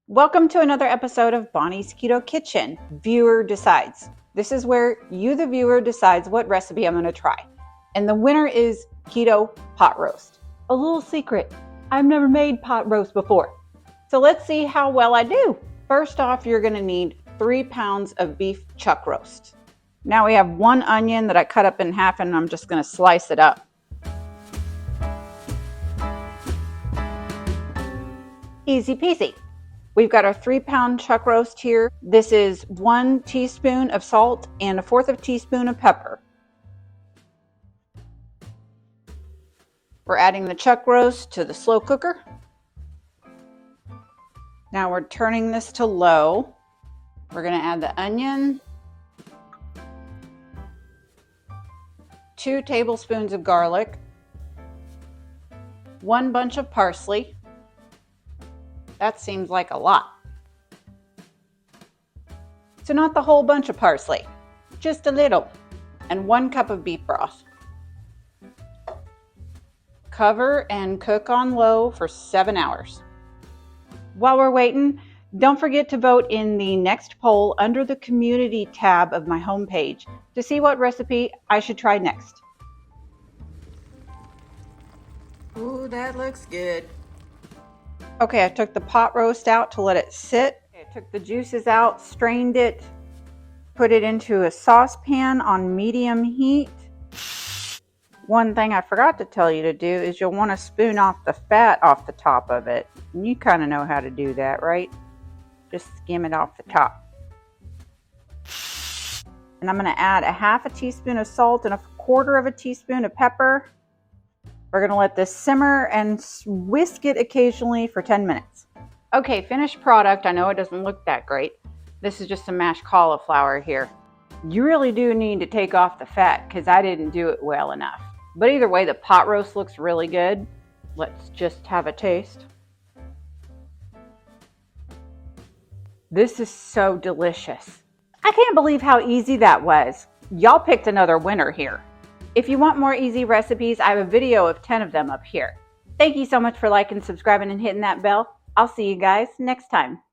Welcome to another episode of Bonnie's Keto Kitchen. Viewer decides. This is where you, the viewer, decides what recipe I'm going to try. And the winner is keto pot roast. A little secret, I've never made pot roast before. So let's see how well I do. First off, you're going to need 3 pounds of beef chuck roast. Now we have 1 onion that I cut up in half and I'm just going to slice it up. Easy peasy. We've got our 3-pound chuck roast here. This is 1 teaspoon of salt and 1/4 teaspoon of pepper. We're adding the chuck roast to the slow cooker. Now we're turning this to low. We're going to add the onion, 2 tablespoons of garlic, 1 bunch of parsley. That seems like a lot. So not the whole bunch of parsley, just a little. And 1 cup of beef broth. Cover and cook on low for 7 hours. While we're waiting, don't forget to vote in the next poll under the community tab of my homepage to see what recipe I should try next. Ooh, that looks good. Okay, I took the pot roast out to let it sit. I took the juices out, strained it, put it into a saucepan on medium heat. One thing I forgot to tell you to do is you'll want to spoon off the fat off the top of it. And you kind of know how to do that, right? Just skim it off the top. And I'm going to add 1/2 teaspoon of salt and 1/4 teaspoon of pepper. We're going to let this simmer and whisk it occasionally for 10 minutes. Okay, finished product. I know it doesn't look that great. This is just some mashed cauliflower here. You really do need to take off the fat because I didn't do it well enough. But either way, the pot roast looks really good. Let's just have a taste. This is so delicious. I can't believe how easy that was. Y'all picked another winner here. If you want more easy recipes, I have a video of 10 of them up here. Thank you so much for liking, subscribing, and hitting that bell. I'll see you guys next time.